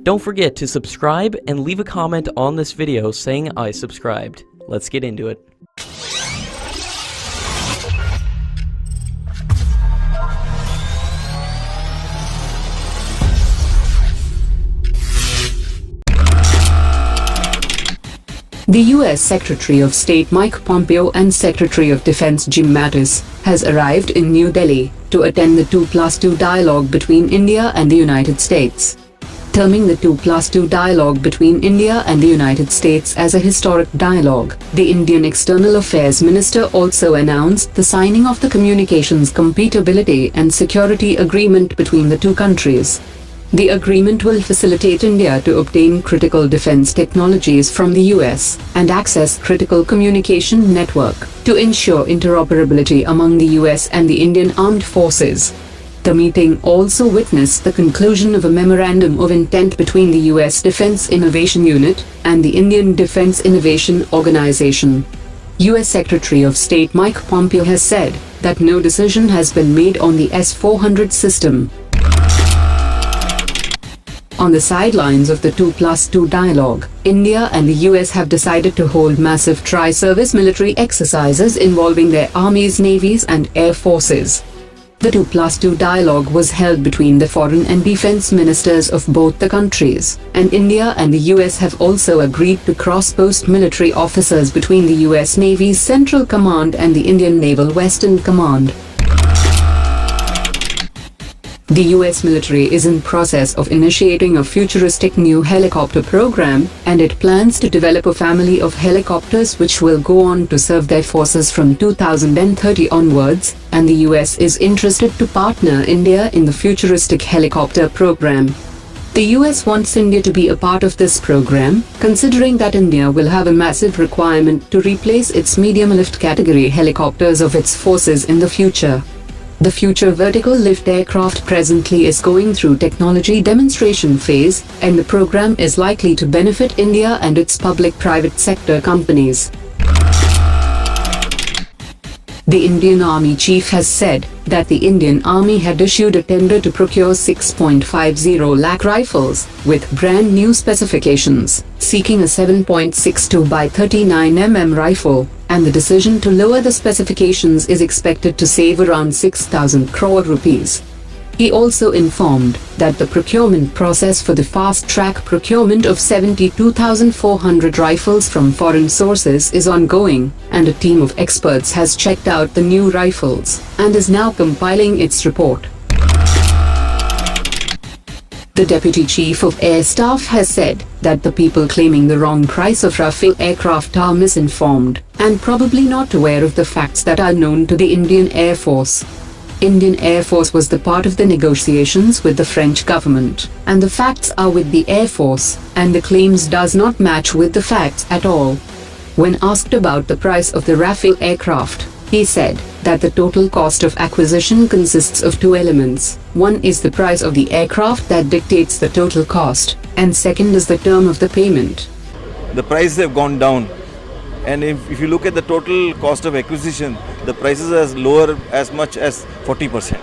Don't forget to subscribe and leave a comment on this video saying I subscribed. Let's get into it. The U.S. Secretary of State Mike Pompeo and Secretary of Defense Jim Mattis has arrived in New Delhi to attend the 2+2 dialogue between India and the United States. Terming the 2+2 dialogue between India and the United States as a historic dialogue, the Indian External Affairs Minister also announced the signing of the Communications Compatibility and Security Agreement between the two countries. The agreement will facilitate India to obtain critical defense technologies from the US and access critical communication network to ensure interoperability among the US and the Indian Armed Forces. The meeting also witnessed the conclusion of a memorandum of intent between the US Defense Innovation Unit and the Indian Defense Innovation Organization. US Secretary of State Mike Pompeo has said that no decision has been made on the S-400 system. On the sidelines of the 2+2 dialogue, India and the US have decided to hold massive tri-service military exercises involving their armies, navies and air forces. The 2+2 dialogue was held between the foreign and defense ministers of both the countries, and India and the US have also agreed to cross-post military officers between the US Navy's Central Command and the Indian Naval Western Command. The US military is in process of initiating a futuristic new helicopter program, and it plans to develop a family of helicopters which will go on to serve their forces from 2030 onwards, and the US is interested to partner India in the futuristic helicopter program. The US wants India to be a part of this program, considering that India will have a massive requirement to replace its medium lift category helicopters of its forces in the future. The future vertical lift aircraft presently is going through technology demonstration phase, and the program is likely to benefit India and its public-private sector companies. The Indian Army Chief has said that the Indian Army had issued a tender to procure 6.50 lakh rifles with brand new specifications, seeking a 7.62 by 39 mm rifle, and the decision to lower the specifications is expected to save around 6,000 crore rupees. He also informed that the procurement process for the fast-track procurement of 72,400 rifles from foreign sources is ongoing, and a team of experts has checked out the new rifles and is now compiling its report. The Deputy Chief of Air Staff has said that the people claiming the wrong price of Ri-fle aircraft are misinformed and probably not aware of the facts that are known to the Indian Air Force. Indian Air Force was the part of the negotiations with the French government, and the facts are with the Air Force, and the claims does not match with the facts at all. When asked about the price of the Ri-fle aircraft, he said that the total cost of acquisition consists of two elements. One is the price of the aircraft that dictates the total cost, and second is the term of the payment. The prices have gone down, and if you look at the total cost of acquisition, the prices are lower as much as 40%,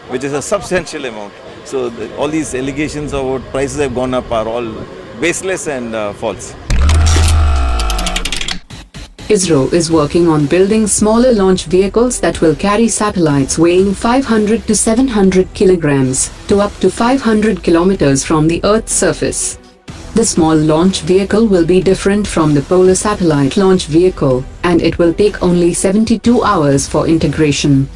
which is a substantial amount. So all these allegations about prices have gone up are all baseless and false. ISRO is working on building smaller launch vehicles that will carry satellites weighing 500 to 700 kilograms to up to 500 kilometers from the Earth's surface. The small launch vehicle will be different from the Polar Satellite Launch Vehicle, and it will take only 72 hours for integration.